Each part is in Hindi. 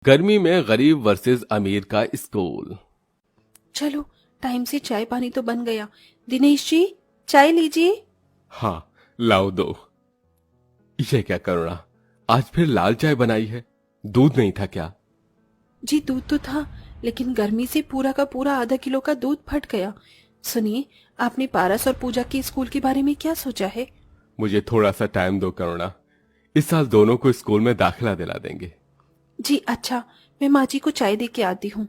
गर्मी में गरीब वर्सेस अमीर का स्कूल। चलो टाइम से चाय पानी तो बन गया। दिनेश जी चाय लीजिए। हाँ, लाओ दो। ये क्या करुणा, आज फिर लाल चाय बनाई है? दूध नहीं था क्या? जी दूध तो था, लेकिन गर्मी से पूरा का पूरा आधा किलो का दूध फट गया। सुनिए, आपने पारस और पूजा के स्कूल के बारे में क्या सोचा है? मुझे थोड़ा सा टाइम दो करुणा, इस साल दोनों को स्कूल में दाखिला दिला देंगे। जी अच्छा, मैं माँ जी को चाय दे के आती हूँ।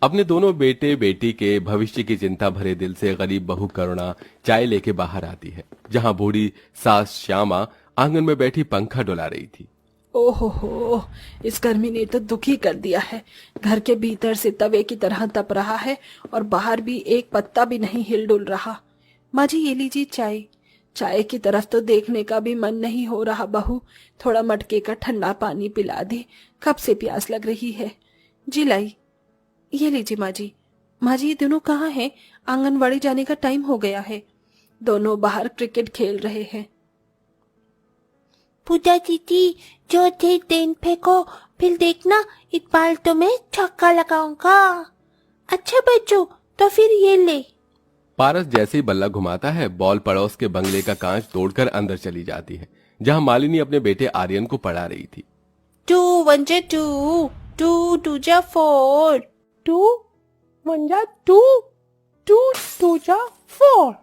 अपने दोनों बेटे बेटी के भविष्य की चिंता भरे दिल से गरीब बहू करुणा चाय लेके बाहर आती है, जहाँ बूढ़ी सास श्यामा आंगन में बैठी पंखा डुला रही थी। ओहो, इस गर्मी ने तो दुखी कर दिया है। घर के भीतर से तवे की तरह तप रहा है और बाहर भी एक पत्ता भी नहीं हिल डुल रहा। माँ जी ये लीजिए चाय। चाय की तरफ तो देखने का भी मन नहीं हो रहा बहू। थोड़ा मटके का ठंडा पानी पिला दे, कब से प्यास लग रही है। जी लाई, ये लीजिए माँ जी। माँ जी ये दोनों कहाँ हैं? आंगनवाड़ी जाने का टाइम हो गया है। दोनों बाहर क्रिकेट खेल रहे हैं। पूजा दीदी, जो थे गेंद फेंको, फिर देखना इस बार तो मैं छक्का लगाऊंगा। अच्छा बच्चों, तो फिर ये ले। पारस जैसे ही बल्ला घुमाता है, बॉल पड़ोस के बंगले का कांच तोड़कर अंदर चली जाती है, जहां मालिनी अपने बेटे आर्यन को पढ़ा रही थी। 2 1 जा 2, 2 2 जा 4, 2 1 जा 2, 2 2 जा 4।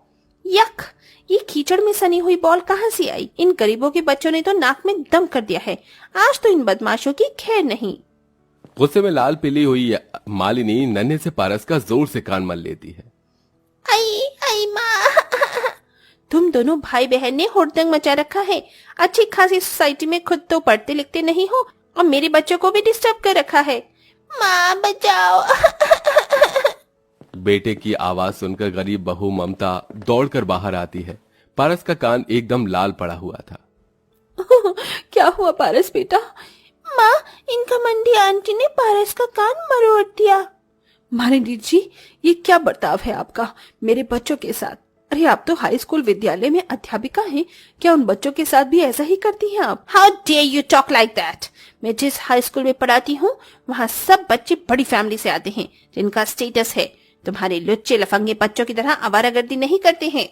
यक, ये कीचड़ में सनी हुई बॉल कहाँ से आई? इन गरीबों के बच्चों ने तो नाक में दम कर दिया है। आज तो इन बदमाशों की खैर नहीं। गुस्से में लाल पीली हुई मालिनी नन्हे से पारस का जोर से कान मल लेती है। आई आई माँ, तुम दोनों भाई बहन ने हुड़दंग मचा रखा है। अच्छी खासी सोसाइटी में खुद तो पढ़ते लिखते नहीं हो और मेरे बच्चों को भी डिस्टर्ब कर रखा है। माँ बचाओ। बेटे की आवाज सुनकर गरीब बहू ममता दौड़कर बाहर आती है। पारस का कान एकदम लाल पड़ा हुआ था। क्या हुआ पारस बेटा? माँ, इनका मंडी आंटी ने पारस का कान मरोड़ दिया। मालिनी जी, ये क्या बर्ताव है आपका मेरे बच्चों के साथ? अरे आप तो हाई स्कूल विद्यालय में अध्यापिका हैं, क्या उन बच्चों के साथ भी ऐसा ही करती हैं आप? How dare you talk like that. मैं जिस हाई स्कूल में पढ़ाती हूँ, वहाँ सब बच्चे बड़ी फैमिली से आते हैं, जिनका स्टेटस है। तुम्हारे लुच्चे लफंगे बच्चों की तरह आवारागर्दी नहीं करते हैं।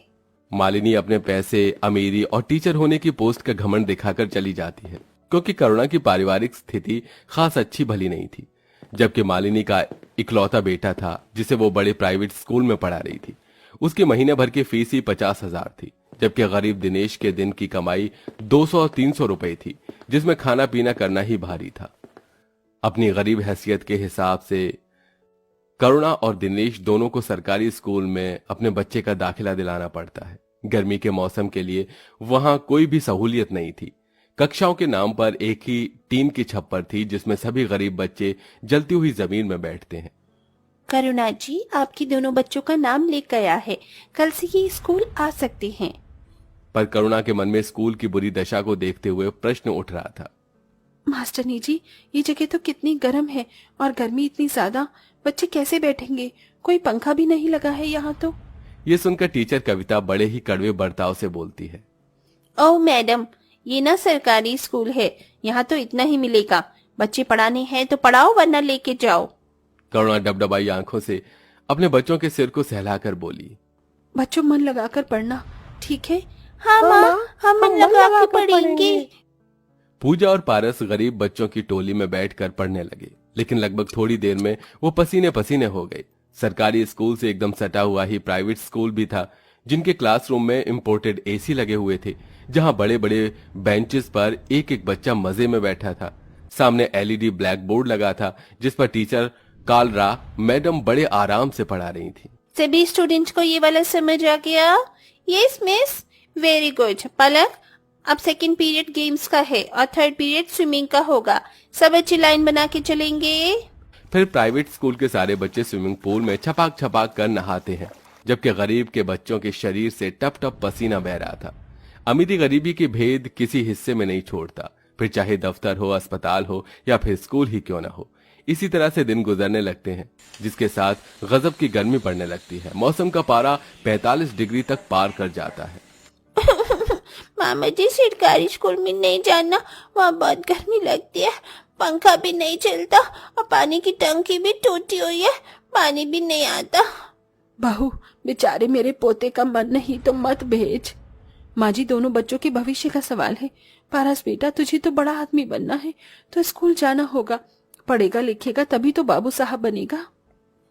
मालिनी अपने पैसे, अमीरी और टीचर होने की पोस्ट का घमंड दिखाकर चली जाती है, क्योंकि करुणा की पारिवारिक स्थिति खास अच्छी भली नहीं थी। जबकि मालिनी का इकलौता बेटा था, जिसे वो बड़े प्राइवेट स्कूल में पढ़ा रही थी। उसकी महीने भर की फीस ही 50,000 थी, जबकि गरीब दिनेश के दिन की कमाई 200 और 300 रुपए थी, जिसमें खाना पीना करना ही भारी था। अपनी गरीब हैसियत के हिसाब से करुणा और दिनेश दोनों को सरकारी स्कूल में अपने बच्चे का दाखिला दिलाना पड़ता है। गर्मी के मौसम के लिए वहां कोई भी सहूलियत नहीं थी। कक्षाओं के नाम पर एक ही टीन की छप्पर थी, जिसमें सभी गरीब बच्चे जलती हुई जमीन में बैठते हैं। करुणा जी, आपकी दोनों बच्चों का नाम लिख गया है, कल से ये स्कूल आ सकते हैं। पर करुणा के मन में स्कूल की बुरी दशा को देखते हुए प्रश्न उठ रहा था। मास्टरनी जी, ये जगह तो कितनी गर्म है और गर्मी इतनी ज्यादा, बच्चे कैसे बैठेंगे? कोई पंखा भी नहीं लगा है यहाँ तो। ये सुनकर टीचर कविता बड़े ही कड़वे बर्ताव से बोलती है। ओह मैडम, ये ना सरकारी स्कूल है, यहाँ तो इतना ही मिलेगा। बच्चे पढ़ाने हैं तो पढ़ाओ, वरना लेके जाओ। करुणा डबडबाई आंखों से अपने बच्चों के सिर को सहलाकर बोली। बच्चों मन लगाकर पढ़ना, ठीक है? हाँ माँ, हम मन लगा के पढ़ेंगे। पूजा और पारस गरीब बच्चों की टोली में बैठकर पढ़ने लगे, लेकिन लगभग थोड़ी देर में वो पसीने पसीने हो गए। सरकारी स्कूल से एकदम सटा हुआ ही प्राइवेट स्कूल भी था, जिनके क्लासरूम में इंपोर्टेड एसी लगे हुए थे, जहां बड़े बड़े बेंचेस पर एक एक बच्चा मजे में बैठा था। सामने एलईडी ब्लैक बोर्ड लगा था, जिस पर टीचर कालरा मैडम बड़े आराम से पढ़ा रही थी। सभी स्टूडेंट्स को ये वाला समझ आ गया? Yes miss, very good. Palak, अब सेकंड पीरियड गेम्स का है और थर्ड पीरियड स्विमिंग का होगा। सब अच्छी लाइन बना के चलेंगे। फिर प्राइवेट स्कूल के सारे बच्चे स्विमिंग पूल में छपाक छपाक कर नहाते हैं, जबकि गरीब के बच्चों के शरीर से टप टप पसीना बह रहा था। अमीरी गरीबी के भेद किसी हिस्से में नहीं छोड़ता, फिर चाहे दफ्तर हो, अस्पताल हो या फिर स्कूल ही क्यों ना हो। इसी तरह से दिन गुजरने लगते हैं, जिसके साथ गजब की गर्मी पड़ने लगती है। मौसम का पारा 45 डिग्री तक पार कर जाता है। मामा जी, सरकारी स्कूल में नहीं जाना, वहाँ बहुत गर्मी लगती है। पंखा भी नहीं चलता और पानी की टंकी भी टूटी हुई है, पानी भी नहीं आता। बहू, बेचारे मेरे पोते का मन नहीं तो मत भेज। माँ जी, दोनों बच्चों के भविष्य का सवाल है। पारस बेटा, तुझे तो बड़ा आदमी बनना है, तो स्कूल जाना होगा। पढ़ेगा लिखेगा तभी तो बाबू साहब बनेगा।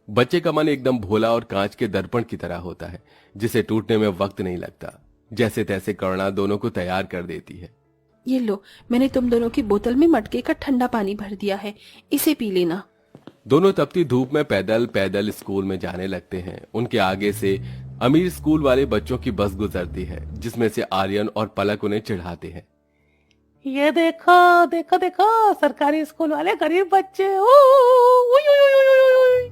बच्चे का मन एकदम भोला और कांच के दर्पण की तरह होता है, जिसे टूटने में वक्त नहीं लगता। जैसे तैसे करुणा दोनों को तैयार कर देती है। ये लो, मैंने तुम दोनों की बोतल में मटके का ठंडा पानी भर दिया है, इसे पी लेना। दोनों तपती धूप में पैदल पैदल स्कूल में जाने लगते हैं। उनके आगे से अमीर स्कूल वाले बच्चों की बस गुजरती है, जिसमें से आर्यन और पलक उन्हें चिढ़ाते हैं। ये देखो देखो देखो, सरकारी स्कूल वाले गरीब बच्चे। उई, उई, उई, उई, उई।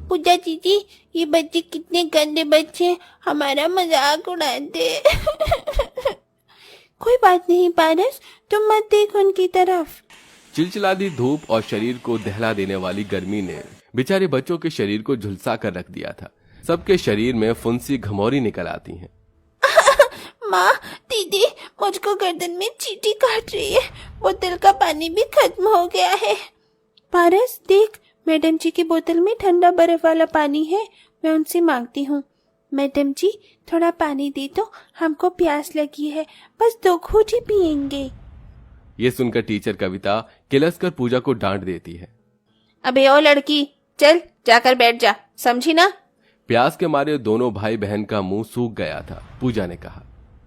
पूजा दीदी, ये बच्चे कितने गंदे बच्चे हैं, हमारा मजाक उड़ाते। कोई बात नहीं पारस, तुम मत देख उनकी तरफ। चिलचिलाती धूप और शरीर को दहला देने वाली गर्मी ने बेचारे बच्चों के शरीर को झुलसा कर रख दिया था। सबके शरीर में फुंसी घमौरी निकल आती हैं। माँ, दीदी, मुझको गर्दन में चींटी काट रही है, बोतल का पानी भी खत्म हो गया है। पारस देख, मैडम जी की बोतल में ठंडा बर्फ वाला पानी है, मैं उनसे मांगती हूँ। मैडम जी, थोड़ा पानी दे दो, हमको प्यास लगी है, बस 2 घूंट ही पियेंगे। ये सुनकर टीचर कविता किलस कर पूजा को डांट देती है। अबे ओ लड़की, चल जाकर बैठ जा, समझी ना। प्यास के मारे दोनों भाई बहन का मुंह सूख गया था। पूजा ने कहा,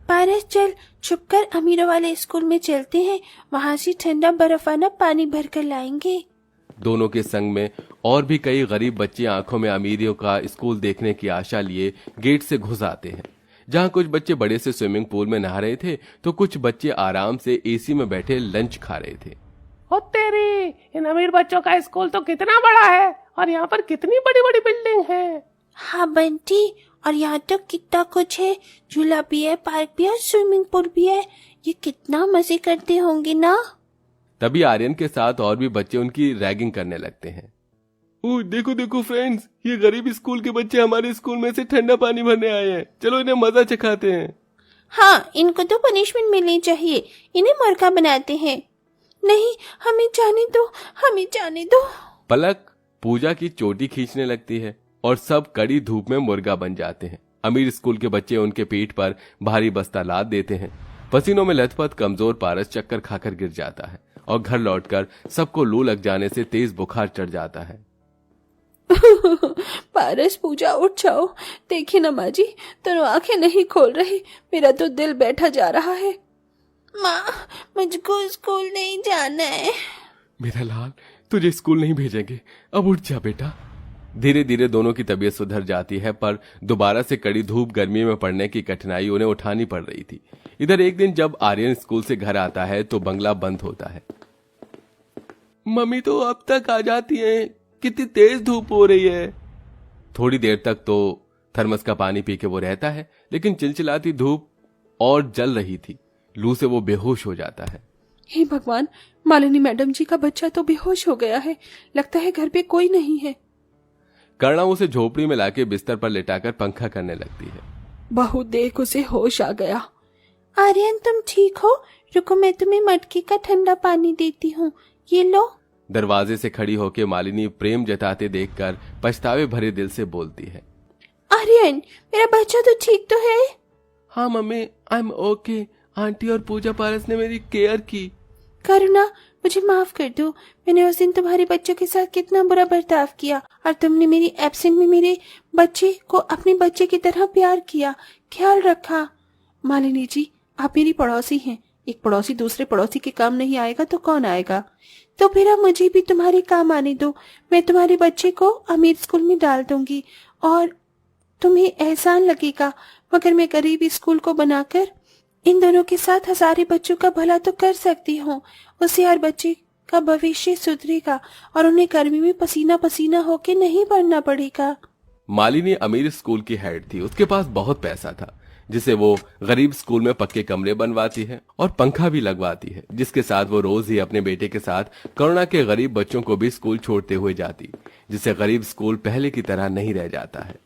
पारस चल, छुपकर अमीरों वाले स्कूल में चलते हैं, वहाँ से ठंडा बर्फ वाला पानी भर कर लाएंगे। दोनों के संग में और भी कई गरीब बच्चे आंखों में अमीरियों का स्कूल देखने की आशा लिए गेट से घुस आते हैं। जहां कुछ बच्चे बड़े से स्विमिंग पूल में नहा रहे थे, तो कुछ बच्चे आराम से एसी में बैठे लंच खा रहे थे। ओ तेरी, इन अमीर बच्चों का स्कूल तो कितना बड़ा है, और यहाँ पर कितनी बड़ी बड़ी बिल्डिंग है। हाँ बंटी, और यहाँ तो कितना कुछ है, झूला भी है, पार्क भी है, स्विमिंग पूल भी है। ये कितना मजे करते होंगे ना। तभी आर्यन के साथ और भी बच्चे उनकी रैगिंग करने लगते हैं। ओह देखो देखो फ्रेंड्स, ये गरीब स्कूल के बच्चे हमारे स्कूल में से ठंडा पानी भरने आए हैं, चलो इन्हें मजा चखाते हैं। हाँ, इनको तो पनिशमेंट मिलनी चाहिए, इन्हें मुर्गा बनाते हैं। नहीं, हमें जाने दो, हमें जाने दो। पलक पूजा की चोटी खींचने लगती है और सब कड़ी धूप में मुर्गा बन जाते हैं। अमीर स्कूल के बच्चे उनके पीठ पर भारी बस्ता लाद देते हैं। पसीनों में लथपथ कमजोर पारस चक्कर खाकर गिर जाता है और घर लौटकर सबको लू लग जाने से तेज बुखार चढ़ जाता है। पारस, पूजा उठ जाओ, देखिए ना माँ जी, दोनों आंखें नहीं खोल रही, मेरा तो दिल बैठा जा रहा है। माँ, मुझको स्कूल नहीं जाना है। मेरा लाल, तुझे स्कूल नहीं भेजेंगे, अब उठ जा बेटा। धीरे धीरे दोनों की तबीयत सुधर जाती है, पर दोबारा से कड़ी धूप गर्मी में पड़ने की कठिनाई उन्हें उठानी पड़ रही थी। इधर एक दिन जब आर्यन स्कूल से घर आता है तो बंगला बंद होता है। मम्मी तो अब तक आ जाती हैं, कितनी तेज धूप हो रही है। थोड़ी देर तक तो थर्मस का पानी पी के वो रहता है, लेकिन चिलचिलाती धूप और जल रही थी। लू से वो बेहोश हो जाता है। हे भगवान, मालिनी मैडम जी का बच्चा तो बेहोश हो गया है, लगता है घर पे कोई नहीं है। करुणा उसे झोपड़ी में लाके बिस्तर पर लेटाकर पंखा करने लगती है। बहू देख, उसे होश आ गया। आर्यन तुम ठीक हो? रुको, मैं तुम्हें मटके का ठंडा पानी देती हूँ, ये लो। दरवाजे से खड़ी होकर मालिनी प्रेम जताते देखकर पछतावे भरे दिल से बोलती है, आर्यन, मेरा बच्चा तो ठीक तो है? हाँ mummy, I am okay. Aunty और पूजा पारस ने मेरी केयर की। करुणा, मुझे माफ कर दो, मैंने उस दिन तुम्हारे बच्चों के साथ कितना बुरा बर्ताव किया, और तुमने मेरी एब्सेंट में मेरे बच्चे को अपने बच्चे की तरह प्यार किया, ख्याल रखा। मालिनी जी, आप मेरी पड़ोसी हैं, एक पड़ोसी दूसरे पड़ोसी के काम नहीं आएगा तो कौन आएगा? तो फिर अब मुझे भी तुम्हारे काम आने दो, मैं तुम्हारे बच्चे को अमीर स्कूल में डाल दूंगी, और तुम्हें एहसान लगेगा, मगर मैं गरीब स्कूल को बनाकर इन दोनों के साथ हजारे बच्चों का भला तो कर सकती हूँ। उससे हर बच्चे का भविष्य सुधरेगा और उन्हें गर्मी में पसीना पसीना होके नहीं पढ़ना पड़ेगा। मालिनी अमीर स्कूल की हेड थी, उसके पास बहुत पैसा था, जिसे वो गरीब स्कूल में पक्के कमरे बनवाती है और पंखा भी लगवाती है, जिसके साथ वो रोज ही अपने बेटे के साथ करुणा के गरीब बच्चों को भी स्कूल छोड़ते हुए जाती, जिससे गरीब स्कूल पहले की तरह नहीं रह जाता है।